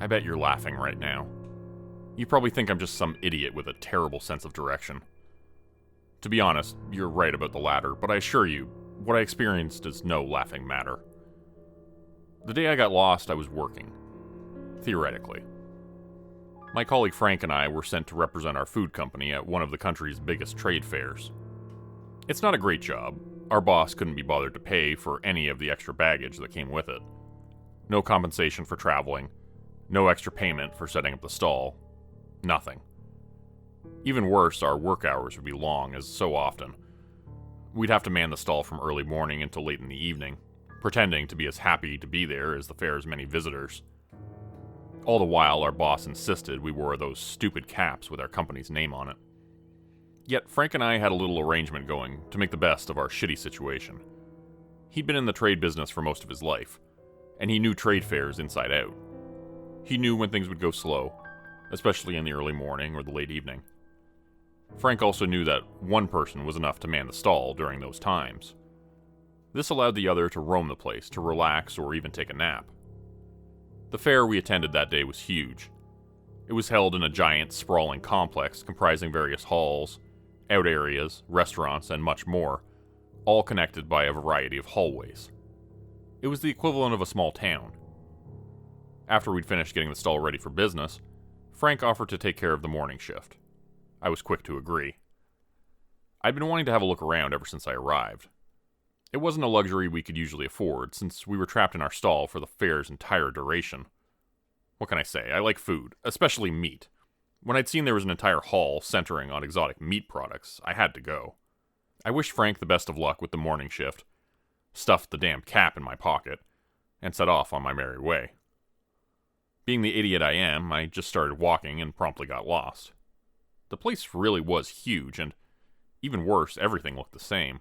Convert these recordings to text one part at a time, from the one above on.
I bet you're laughing right now. You probably think I'm just some idiot with a terrible sense of direction. To be honest, you're right about the latter, but I assure you, what I experienced is no laughing matter. The day I got lost, I was working. Theoretically. My colleague Frank and I were sent to represent our food company at one of the country's biggest trade fairs. It's not a great job. Our boss couldn't be bothered to pay for any of the extra baggage that came with it. No compensation for traveling, no extra payment for setting up the stall, nothing. Even worse, our work hours would be long, as so often. We'd have to man the stall from early morning until late in the evening, pretending to be as happy to be there as the fair's many visitors. All the while, our boss insisted we wore those stupid caps with our company's name on it. Yet Frank and I had a little arrangement going to make the best of our shitty situation. He'd been in the trade business for most of his life, and he knew trade fairs inside out. He knew when things would go slow, especially in the early morning or the late evening. Frank also knew that one person was enough to man the stall during those times. This allowed the other to roam the place, to relax or even take a nap. The fair we attended that day was huge. It was held in a giant, sprawling complex comprising various halls, out areas, restaurants, and much more, all connected by a variety of hallways. It was the equivalent of a small town. After we'd finished getting the stall ready for business, Frank offered to take care of the morning shift. I was quick to agree. I'd been wanting to have a look around ever since I arrived. It wasn't a luxury we could usually afford, since we were trapped in our stall for the fair's entire duration. What can I say? I like food, especially meat. When I'd seen there was an entire hall centering on exotic meat products, I had to go. I wished Frank the best of luck with the morning shift, stuffed the damn cap in my pocket, and set off on my merry way. Being the idiot I am, I just started walking and promptly got lost. The place really was huge, and even worse, everything looked the same.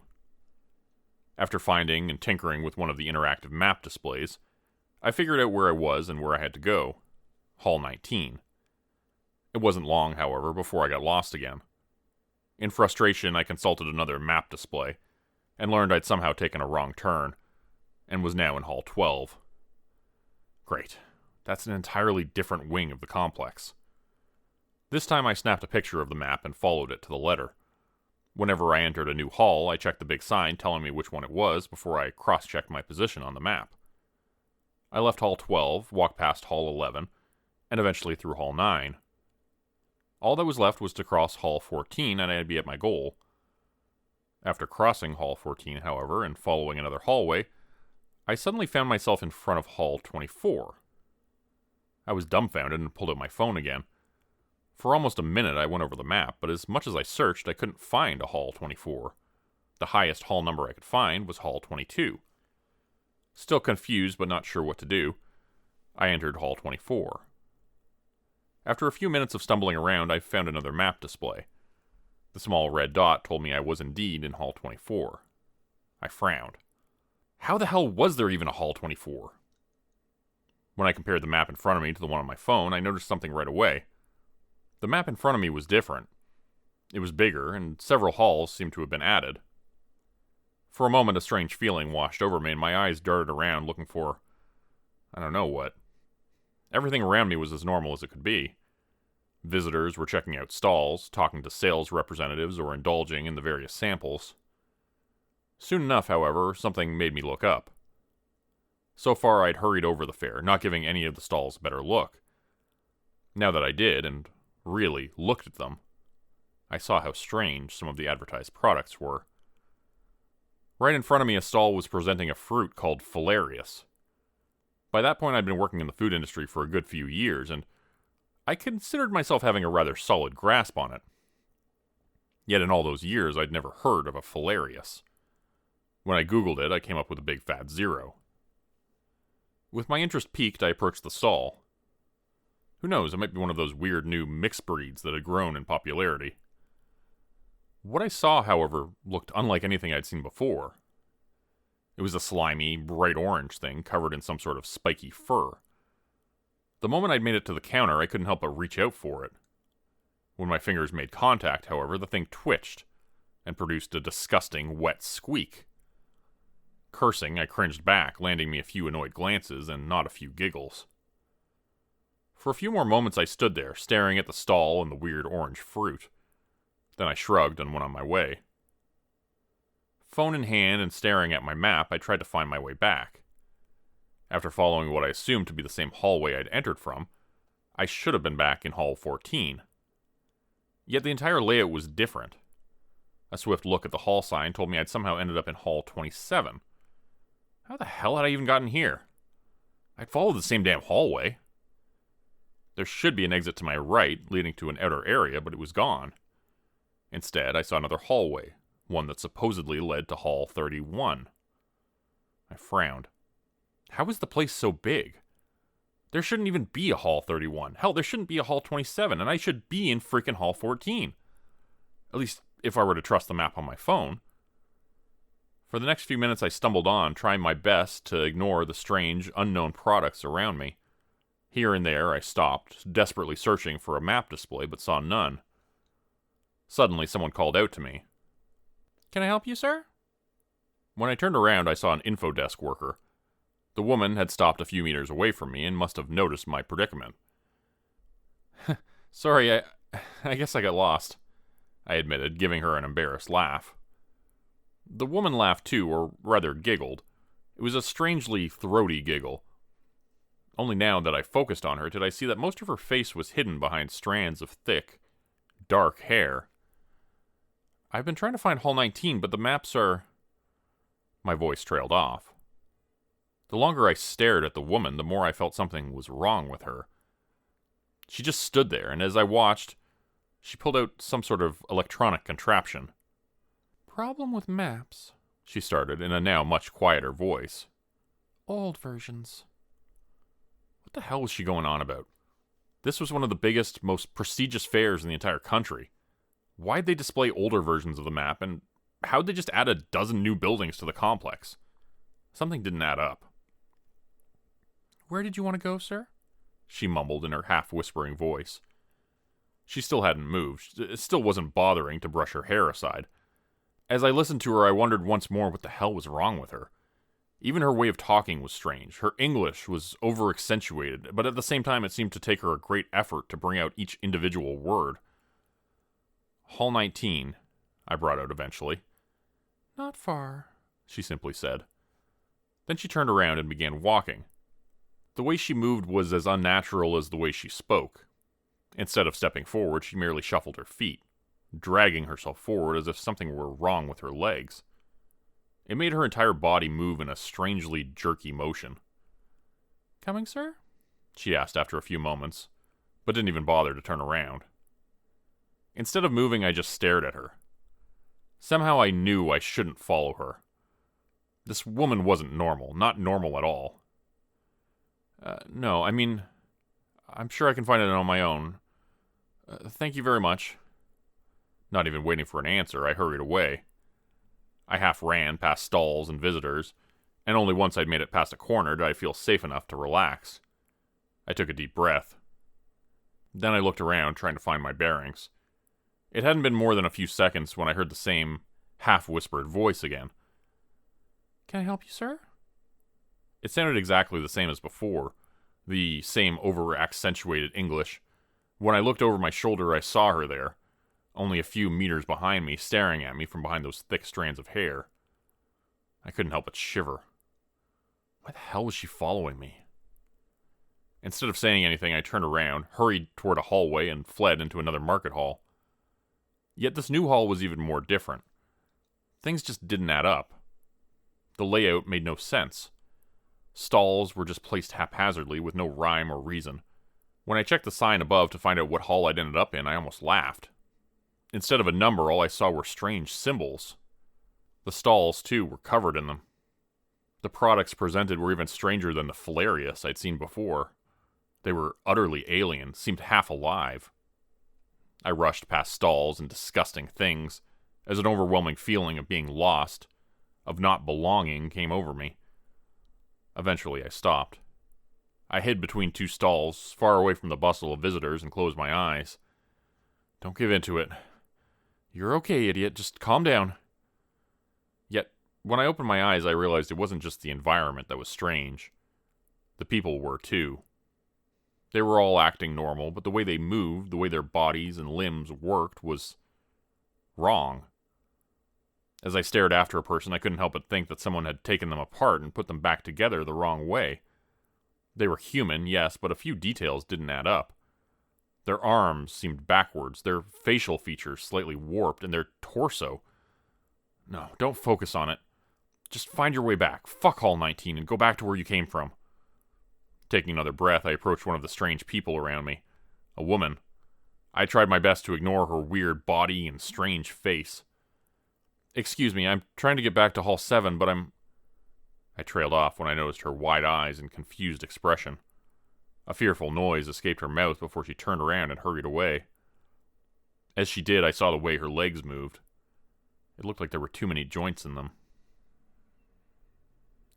After finding and tinkering with one of the interactive map displays, I figured out where I was and where I had to go. Hall 19. It wasn't long, however, before I got lost again. In frustration, I consulted another map display, and learned I'd somehow taken a wrong turn, and was now in Hall 12. Great. That's an entirely different wing of the complex. This time I snapped a picture of the map and followed it to the letter. Whenever I entered a new hall, I checked the big sign telling me which one it was before I cross-checked my position on the map. I left Hall 12, walked past Hall 11, and eventually through Hall 9. All that was left was to cross Hall 14 and I'd be at my goal. After crossing Hall 14, however, and following another hallway, I suddenly found myself in front of Hall 24. I was dumbfounded and pulled out my phone again. For almost a minute I went over the map, but as much as I searched, I couldn't find a Hall 24. The highest hall number I could find was Hall 22. Still confused but not sure what to do, I entered Hall 24. After a few minutes of stumbling around, I found another map display. The small red dot told me I was indeed in Hall 24. I frowned. How the hell was there even a Hall 24? When I compared the map in front of me to the one on my phone, I noticed something right away. The map in front of me was different. It was bigger, and several halls seemed to have been added. For a moment, a strange feeling washed over me, and my eyes darted around looking for, I don't know what. Everything around me was as normal as it could be. Visitors were checking out stalls, talking to sales representatives, or indulging in the various samples. Soon enough, however, something made me look up. So far, I'd hurried over the fair, not giving any of the stalls a better look. Now that I did, and really looked at them, I saw how strange some of the advertised products were. Right in front of me, a stall was presenting a fruit called Filarius. By that point, I'd been working in the food industry for a good few years, and I considered myself having a rather solid grasp on it. Yet in all those years, I'd never heard of a Filarius. When I Googled it, I came up with a big fat 0. With my interest piqued, I approached the stall. Who knows, it might be one of those weird new mixed breeds that had grown in popularity. What I saw, however, looked unlike anything I'd seen before. It was a slimy, bright orange thing covered in some sort of spiky fur. The moment I'd made it to the counter, I couldn't help but reach out for it. When my fingers made contact, however, the thing twitched and produced a disgusting, wet squeak. Cursing, I cringed back, landing me a few annoyed glances and not a few giggles. For a few more moments I stood there, staring at the stall and the weird orange fruit. Then I shrugged and went on my way. Phone in hand and staring at my map, I tried to find my way back. After following what I assumed to be the same hallway I'd entered from, I should have been back in Hall 14. Yet the entire layout was different. A swift look at the hall sign told me I'd somehow ended up in Hall 27. How the hell had I even gotten here? I'd followed the same damn hallway. There should be an exit to my right, leading to an outer area, but it was gone. Instead, I saw another hallway, one that supposedly led to Hall 31. I frowned. How is the place so big? There shouldn't even be a Hall 31. Hell, there shouldn't be a Hall 27, and I should be in freaking Hall 14. At least, if I were to trust the map on my phone. For the next few minutes I stumbled on, trying my best to ignore the strange, unknown products around me. Here and there I stopped, desperately searching for a map display, but saw none. Suddenly someone called out to me. "Can I help you, sir?" When I turned around I saw an info desk worker. The woman had stopped a few meters away from me and must have noticed my predicament. "Sorry, I guess I got lost," I admitted, giving her an embarrassed laugh. The woman laughed too, or rather giggled. It was a strangely throaty giggle. Only now that I focused on her did I see that most of her face was hidden behind strands of thick, dark hair. "I've been trying to find Hall 19, but the maps are..." My voice trailed off. The longer I stared at the woman, the more I felt something was wrong with her. She just stood there, and as I watched, she pulled out some sort of electronic contraption. "Problem with maps," she started in a now much quieter voice. "Old versions." What the hell was she going on about? This was one of the biggest, most prestigious fairs in the entire country. Why'd they display older versions of the map, and how'd they just add a dozen new buildings to the complex? Something didn't add up. "Where did you want to go, sir?" she mumbled in her half-whispering voice. She still hadn't moved. It still wasn't bothering to brush her hair aside. As I listened to her, I wondered once more what the hell was wrong with her. Even her way of talking was strange. Her English was over-accentuated, but at the same time it seemed to take her a great effort to bring out each individual word. "Hall 19, I brought out eventually. "Not far," she simply said. Then she turned around and began walking. The way she moved was as unnatural as the way she spoke. Instead of stepping forward, she merely shuffled her feet, dragging herself forward as if something were wrong with her legs. It made her entire body move in a strangely jerky motion. "Coming, sir?" she asked after a few moments, but didn't even bother to turn around. Instead of moving, I just stared at her. Somehow I knew I shouldn't follow her. This woman wasn't normal, not normal at all. "No, I mean, I'm sure I can find it on my own. Thank you very much." Not even waiting for an answer, I hurried away. I half ran past stalls and visitors, and only once I'd made it past a corner did I feel safe enough to relax. I took a deep breath. Then I looked around, trying to find my bearings. It hadn't been more than a few seconds when I heard the same half-whispered voice again. "Can I help you, sir?" It sounded exactly the same as before, the same over-accentuated English. When I looked over my shoulder, I saw her there, only a few meters behind me, staring at me from behind those thick strands of hair. I couldn't help but shiver. Why the hell was she following me? Instead of saying anything, I turned around, hurried toward a hallway, and fled into another market hall. Yet this new hall was even more different. Things just didn't add up. The layout made no sense. Stalls were just placed haphazardly with no rhyme or reason. When I checked the sign above to find out what hall I'd ended up in, I almost laughed. Instead of a number, all I saw were strange symbols. The stalls, too, were covered in them. The products presented were even stranger than the Filarius I'd seen before. They were utterly alien, seemed half alive. I rushed past stalls and disgusting things, as an overwhelming feeling of being lost, of not belonging, came over me. Eventually I stopped. I hid between two stalls, far away from the bustle of visitors, and closed my eyes. "Don't give in to it. You're okay, idiot. Just calm down." Yet, when I opened my eyes, I realized it wasn't just the environment that was strange. The people were, too. They were all acting normal, but the way they moved, the way their bodies and limbs worked was wrong. As I stared after a person, I couldn't help but think that someone had taken them apart and put them back together the wrong way. They were human, yes, but a few details didn't add up. Their arms seemed backwards, their facial features slightly warped, and their torso. No, don't focus on it. Just find your way back. Fuck Hall 19 and go back to where you came from. Taking another breath, I approached one of the strange people around me. A woman. I tried my best to ignore her weird body and strange face. Excuse me, I'm trying to get back to Hall 7, but I trailed off when I noticed her wide eyes and confused expression. A fearful noise escaped her mouth before she turned around and hurried away. As she did, I saw the way her legs moved. It looked like there were too many joints in them.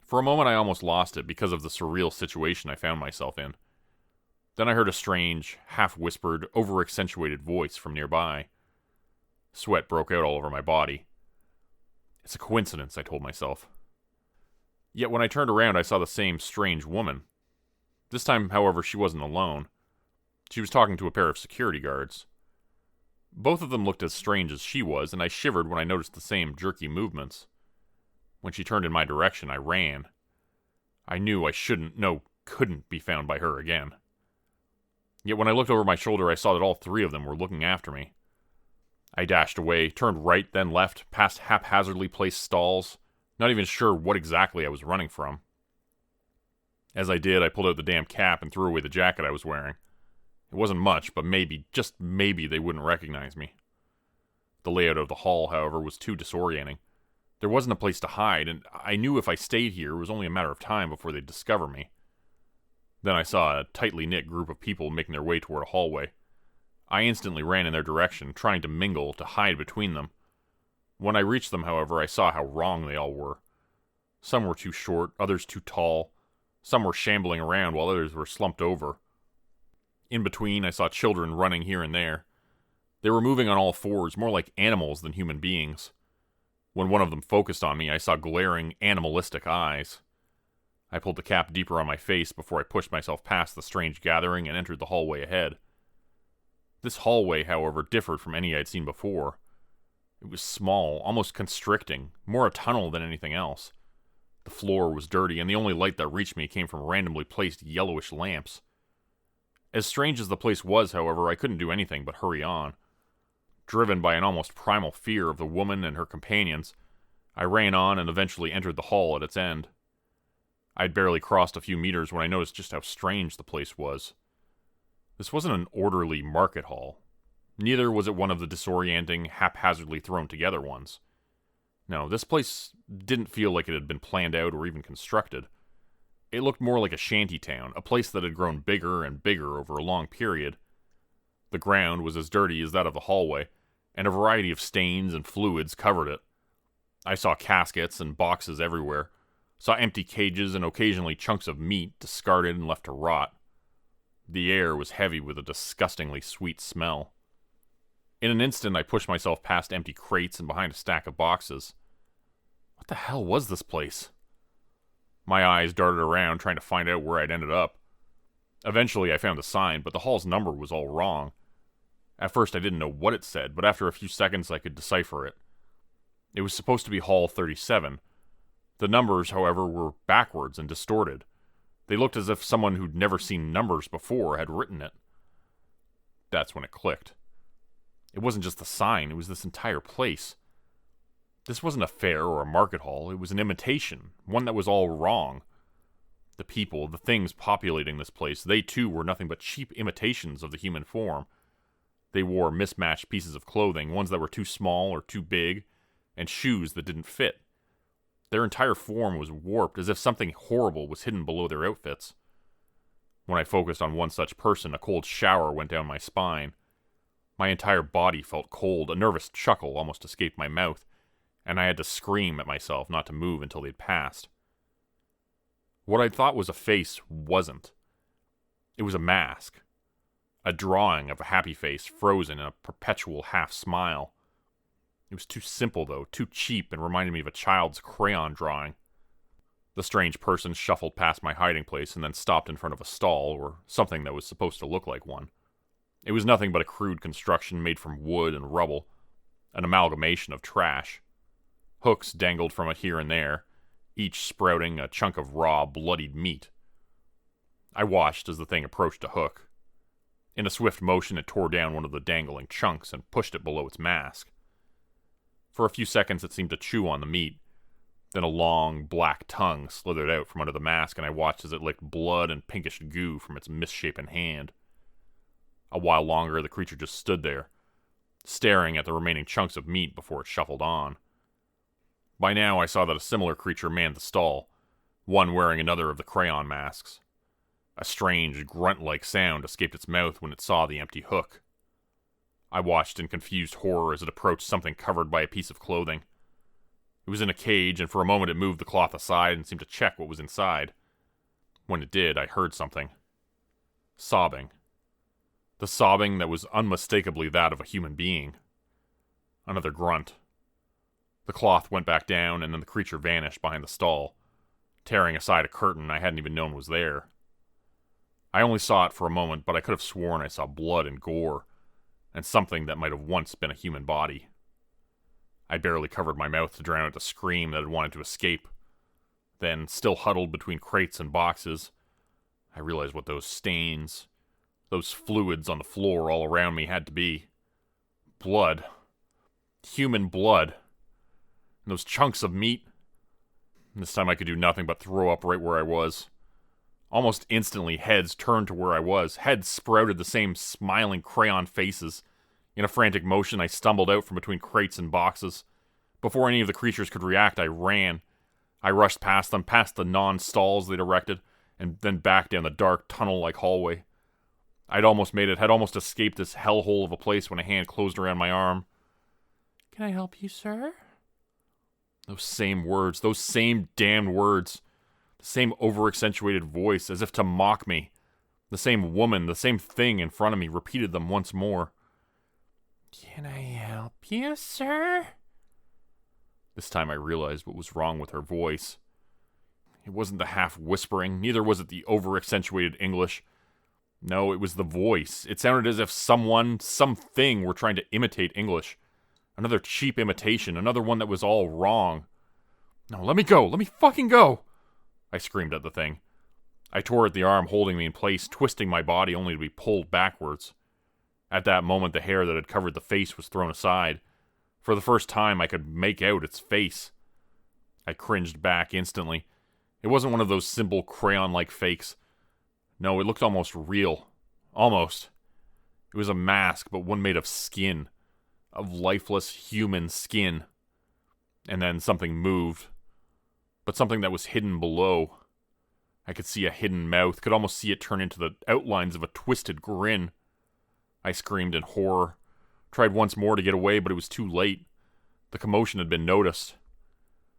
For a moment I almost lost it because of the surreal situation I found myself in. Then I heard a strange, half-whispered, over-accentuated voice from nearby. Sweat broke out all over my body. It's a coincidence, I told myself. Yet when I turned around, I saw the same strange woman. This time, however, she wasn't alone. She was talking to a pair of security guards. Both of them looked as strange as she was, and I shivered when I noticed the same jerky movements. When she turned in my direction, I ran. I knew I shouldn't, no, couldn't be found by her again. Yet when I looked over my shoulder, I saw that all three of them were looking after me. I dashed away, turned right, then left, past haphazardly placed stalls, not even sure what exactly I was running from. As I did, I pulled out the damn cap and threw away the jacket I was wearing. It wasn't much, but maybe, just maybe, they wouldn't recognize me. The layout of the hall, however, was too disorienting. There wasn't a place to hide, and I knew if I stayed here, it was only a matter of time before they'd discover me. Then I saw a tightly knit group of people making their way toward a hallway. I instantly ran in their direction, trying to mingle, to hide between them. When I reached them, however, I saw how wrong they all were. Some were too short, others too tall. Some were shambling around while others were slumped over. In between, I saw children running here and there. They were moving on all fours, more like animals than human beings. When one of them focused on me, I saw glaring, animalistic eyes. I pulled the cap deeper on my face before I pushed myself past the strange gathering and entered the hallway ahead. This hallway, however, differed from any I'd seen before. It was small, almost constricting, more a tunnel than anything else. The floor was dirty, and the only light that reached me came from randomly placed yellowish lamps. As strange as the place was, however, I couldn't do anything but hurry on. Driven by an almost primal fear of the woman and her companions, I ran on and eventually entered the hall at its end. I'd barely crossed a few meters when I noticed just how strange the place was. This wasn't an orderly market hall. Neither was it one of the disorienting, haphazardly thrown together ones. No, this place didn't feel like it had been planned out or even constructed. It looked more like a shanty town, a place that had grown bigger and bigger over a long period. The ground was as dirty as that of the hallway, and a variety of stains and fluids covered it. I saw caskets and boxes everywhere, saw empty cages and occasionally chunks of meat discarded and left to rot. The air was heavy with a disgustingly sweet smell. In an instant, I pushed myself past empty crates and behind a stack of boxes. What the hell was this place? My eyes darted around, trying to find out where I'd ended up. Eventually, I found a sign, but the hall's number was all wrong. At first, I didn't know what it said, but after a few seconds, I could decipher it. It was supposed to be Hall 37. The numbers, however, were backwards and distorted. They looked as if someone who'd never seen numbers before had written it. That's when it clicked. It wasn't just the sign, it was this entire place. This wasn't a fair or a market hall, it was an imitation, one that was all wrong. The people, the things populating this place, they too were nothing but cheap imitations of the human form. They wore mismatched pieces of clothing, ones that were too small or too big, and shoes that didn't fit. Their entire form was warped, as if something horrible was hidden below their outfits. When I focused on one such person, a cold shower went down my spine. My entire body felt cold, a nervous chuckle almost escaped my mouth, and I had to scream at myself not to move until they'd passed. What I thought was a face wasn't. It was a mask. A drawing of a happy face frozen in a perpetual half-smile. It was too simple, though, too cheap, and reminded me of a child's crayon drawing. The strange person shuffled past my hiding place and then stopped in front of a stall, or something that was supposed to look like one. It was nothing but a crude construction made from wood and rubble, an amalgamation of trash. Hooks dangled from it here and there, each sprouting a chunk of raw, bloodied meat. I watched as the thing approached a hook. In a swift motion, it tore down one of the dangling chunks and pushed it below its mask. For a few seconds, it seemed to chew on the meat. Then a long, black tongue slithered out from under the mask, and I watched as it licked blood and pinkish goo from its misshapen hand. A while longer, the creature just stood there, staring at the remaining chunks of meat before it shuffled on. By now, I saw that a similar creature manned the stall, one wearing another of the crayon masks. A strange, grunt-like sound escaped its mouth when it saw the empty hook. I watched in confused horror as it approached something covered by a piece of clothing. It was in a cage, and for a moment it moved the cloth aside and seemed to check what was inside. When it did, I heard something. Sobbing. The sobbing that was unmistakably that of a human being. Another grunt. The cloth went back down, and then the creature vanished behind the stall, tearing aside a curtain I hadn't even known was there. I only saw it for a moment, but I could have sworn I saw blood and gore, and something that might have once been a human body. I barely covered my mouth to drown out the scream that had wanted to escape. Then, still huddled between crates and boxes, I realized what those stains, those fluids on the floor all around me had to be. Blood. Human blood. And those chunks of meat. And this time I could do nothing but throw up right where I was. Almost instantly, heads turned to where I was. Heads sprouted the same smiling crayon faces. In a frantic motion, I stumbled out from between crates and boxes. Before any of the creatures could react, I ran. I rushed past them, past the non-stalls they'd erected, and then back down the dark, tunnel-like hallway. I'd almost made it, had almost escaped this hellhole of a place when a hand closed around my arm. "Can I help you, sir?" Those same words, those same damned words. The same over-accentuated voice, as if to mock me. The same woman, the same thing in front of me, repeated them once more. "Can I help you, sir?" This time I realized what was wrong with her voice. It wasn't the half-whispering, neither was it the over-accentuated English. No, it was the voice. It sounded as if someone, something were trying to imitate English. Another cheap imitation, another one that was all wrong. "No, let me go! Let me fucking go!" I screamed at the thing. I tore at the arm holding me in place, twisting my body only to be pulled backwards. At that moment, the hair that had covered the face was thrown aside. For the first time, I could make out its face. I cringed back instantly. It wasn't one of those simple crayon-like fakes. No, it looked almost real. Almost. It was a mask, but one made of skin. Of lifeless human skin. And then something moved. But something that was hidden below. I could see a hidden mouth, could almost see it turn into the outlines of a twisted grin. I screamed in horror. Tried once more to get away, but it was too late. The commotion had been noticed.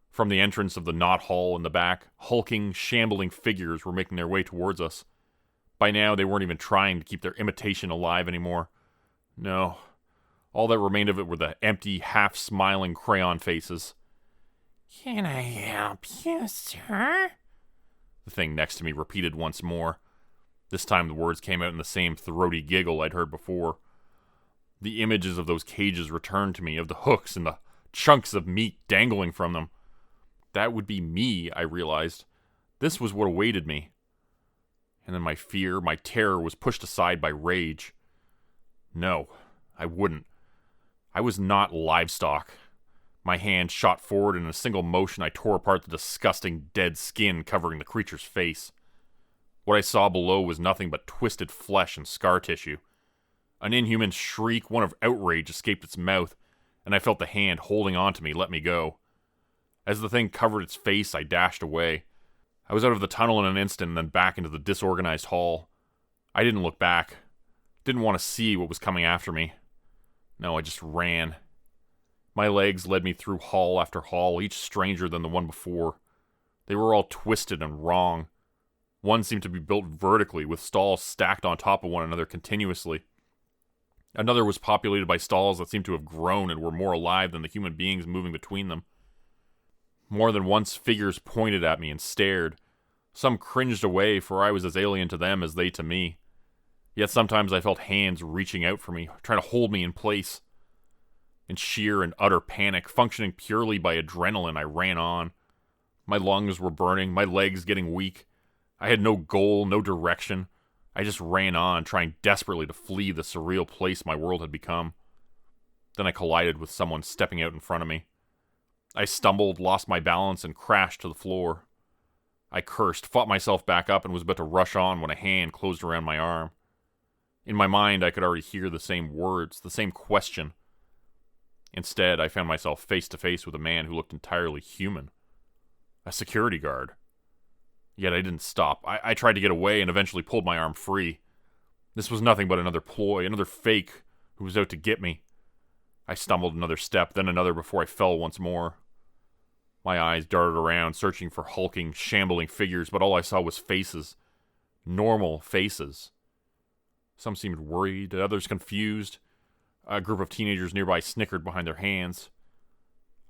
From the entrance of the Knott Hall in the back, hulking, shambling figures were making their way towards us. By now, they weren't even trying to keep their imitation alive anymore. No. All that remained of it were the empty, half-smiling crayon faces. "Can I help you, sir?" The thing next to me repeated once more. This time the words came out in the same throaty giggle I'd heard before. The images of those cages returned to me, of the hooks and the chunks of meat dangling from them. That would be me, I realized. This was what awaited me. And then my fear, my terror was pushed aside by rage. No, I wouldn't. I was not livestock. My hand shot forward, and in a single motion I tore apart the disgusting dead skin covering the creature's face. What I saw below was nothing but twisted flesh and scar tissue. An inhuman shriek, one of outrage, escaped its mouth, and I felt the hand holding on to me let me go. As the thing covered its face, I dashed away. I was out of the tunnel in an instant and then back into the disorganized hall. I didn't look back. Didn't want to see what was coming after me. No, I just ran. My legs led me through hall after hall, each stranger than the one before. They were all twisted and wrong. One seemed to be built vertically, with stalls stacked on top of one another continuously. Another was populated by stalls that seemed to have grown and were more alive than the human beings moving between them. More than once, figures pointed at me and stared. Some cringed away, for I was as alien to them as they to me. Yet sometimes I felt hands reaching out for me, trying to hold me in place. In sheer and utter panic, functioning purely by adrenaline, I ran on. My lungs were burning, my legs getting weak. I had no goal, no direction. I just ran on, trying desperately to flee the surreal place my world had become. Then I collided with someone stepping out in front of me. I stumbled, lost my balance, and crashed to the floor. I cursed, fought myself back up, and was about to rush on when a hand closed around my arm. In my mind, I could already hear the same words, the same question. Instead, I found myself face to face with a man who looked entirely human. A security guard. Yet I didn't stop. I tried to get away and eventually pulled my arm free. This was nothing but another ploy, another fake who was out to get me. I stumbled another step, then another before I fell once more. My eyes darted around, searching for hulking, shambling figures, but all I saw was faces. Normal faces. Some seemed worried, others confused. A group of teenagers nearby snickered behind their hands.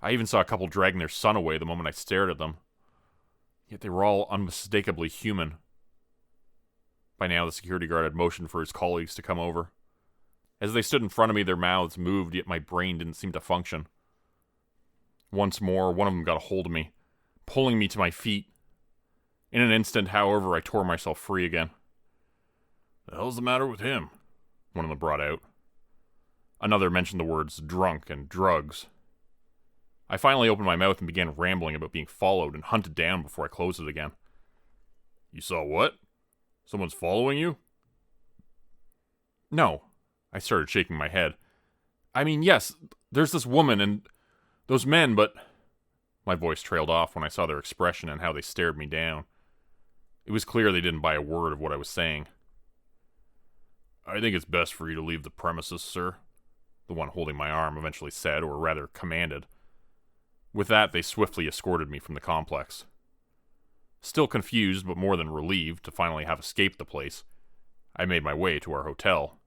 I even saw a couple dragging their son away the moment I stared at them. Yet they were all unmistakably human. By now, the security guard had motioned for his colleagues to come over. As they stood in front of me, their mouths moved, yet my brain didn't seem to function. Once more, one of them got a hold of me, pulling me to my feet. In an instant, however, I tore myself free again. "The hell's the matter with him?" one of them brought out. Another mentioned the words drunk and drugs. I finally opened my mouth and began rambling about being followed and hunted down before I closed it again. "You saw what? Someone's following you?" "No." I started shaking my head. "I mean, yes, there's this woman and those men, but..." My voice trailed off when I saw their expression and how they stared me down. It was clear they didn't buy a word of what I was saying. "I think it's best for you to leave the premises, sir," the one holding my arm eventually said, or rather commanded. With that, they swiftly escorted me from the complex. Still confused, but more than relieved to finally have escaped the place, I made my way to our hotel.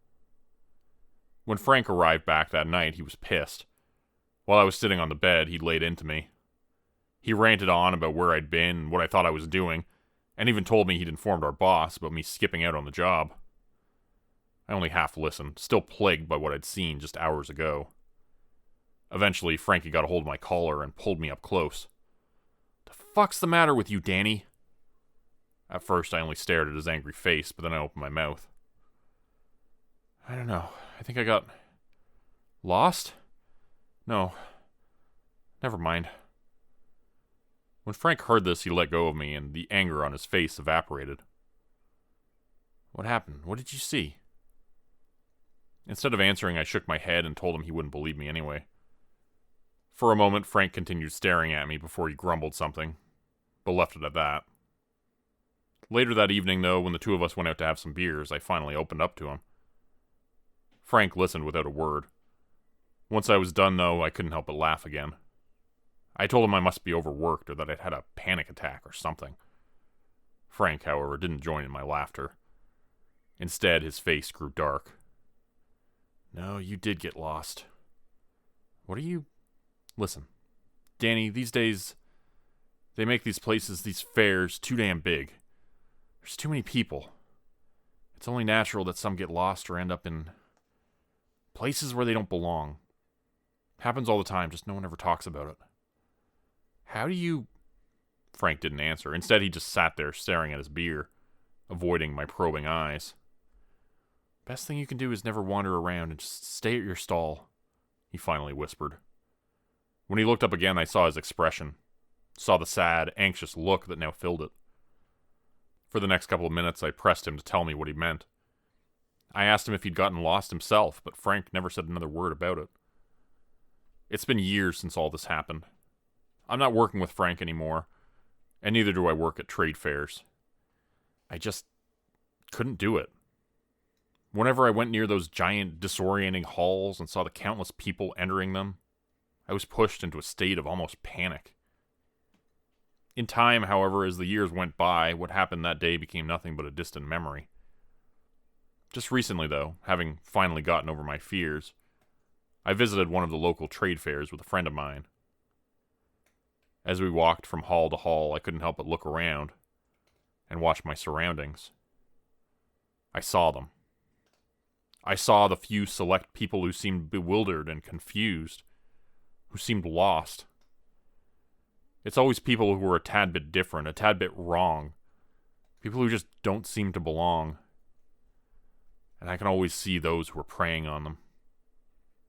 When Frank arrived back that night, he was pissed. While I was sitting on the bed, he laid into me. He ranted on about where I'd been and what I thought I was doing, and even told me he'd informed our boss about me skipping out on the job. I only half listened, still plagued by what I'd seen just hours ago. Eventually, Frankie got a hold of my collar and pulled me up close. "The fuck's the matter with you, Danny?" At first, I only stared at his angry face, but then I opened my mouth. "I don't know. I think I got... lost? No. Never mind." When Frank heard this, he let go of me, and the anger on his face evaporated. "What happened? What did you see?" Instead of answering, I shook my head and told him he wouldn't believe me anyway. For a moment, Frank continued staring at me before he grumbled something, but left it at that. Later that evening, though, when the two of us went out to have some beers, I finally opened up to him. Frank listened without a word. Once I was done, though, I couldn't help but laugh again. I told him I must be overworked or that I'd had a panic attack or something. Frank, however, didn't join in my laughter. Instead, his face grew dark. "No, you did get lost. What are you... Listen, Danny, these days, they make these places, these fairs, too damn big. There's too many people. It's only natural that some get lost or end up in places where they don't belong. Happens all the time, just no one ever talks about it." "How do you..." Frank didn't answer. Instead, he just sat there staring at his beer, avoiding my probing eyes. "Best thing you can do is never wander around and just stay at your stall," he finally whispered. When he looked up again, I saw his expression, saw the sad, anxious look that now filled it. For the next couple of minutes, I pressed him to tell me what he meant. I asked him if he'd gotten lost himself, but Frank never said another word about it. It's been years since all this happened. I'm not working with Frank anymore, and neither do I work at trade fairs. I just couldn't do it. Whenever I went near those giant, disorienting halls and saw the countless people entering them, I was pushed into a state of almost panic. In time, however, as the years went by, what happened that day became nothing but a distant memory. Just recently, though, having finally gotten over my fears, I visited one of the local trade fairs with a friend of mine. As we walked from hall to hall, I couldn't help but look around and watch my surroundings. I saw them. I saw the few select people who seemed bewildered and confused, who seemed lost. It's always people who are a tad bit different, a tad bit wrong. People who just don't seem to belong. And I can always see those who are preying on them.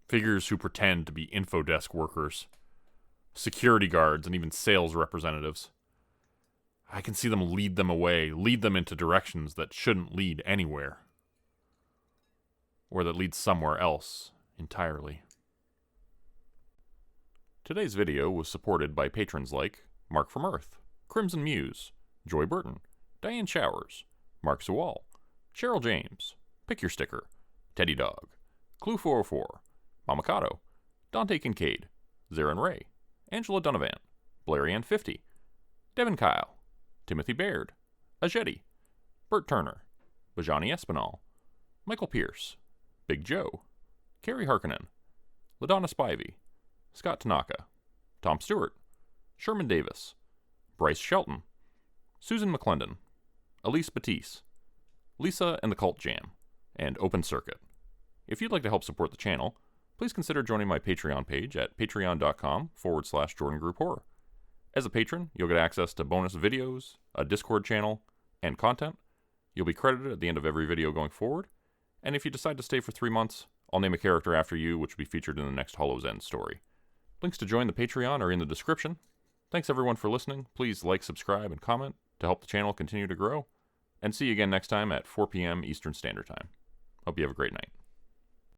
Figures who pretend to be info desk workers, security guards, and even sales representatives. I can see them lead them away, lead them into directions that shouldn't lead anywhere. Or that lead somewhere else entirely. Today's video was supported by patrons like Mark from Earth, Crimson Muse, Joy Burton, Diane Showers, Mark Sewall, Cheryl James, Pick Your Sticker, Teddy Dog, Clue404, Mamakato, Dante Kincaid, Zarin Ray, Angela Donovan, Blarian50, Devin Kyle, Timothy Baird, Ajeti, Bert Turner, Bajani Espinal, Michael Pierce, Big Joe, Carrie Harkonnen, LaDonna Spivey, Scott Tanaka, Tom Stewart, Sherman Davis, Bryce Shelton, Susan McClendon, Elise Batiste, Lisa and the Cult Jam, and Open Circuit. If you'd like to help support the channel, please consider joining my Patreon page at patreon.com/Jordan Group Horror. As a patron, you'll get access to bonus videos, a Discord channel, and content. You'll be credited at the end of every video going forward, and if you decide to stay for 3 months, I'll name a character after you, which will be featured in the next Hollow's End story. Links to join the Patreon are in the description. Thanks everyone for listening. Please like, subscribe, and comment to help the channel continue to grow. And see you again next time at 4 p.m. Eastern Standard Time. Hope you have a great night.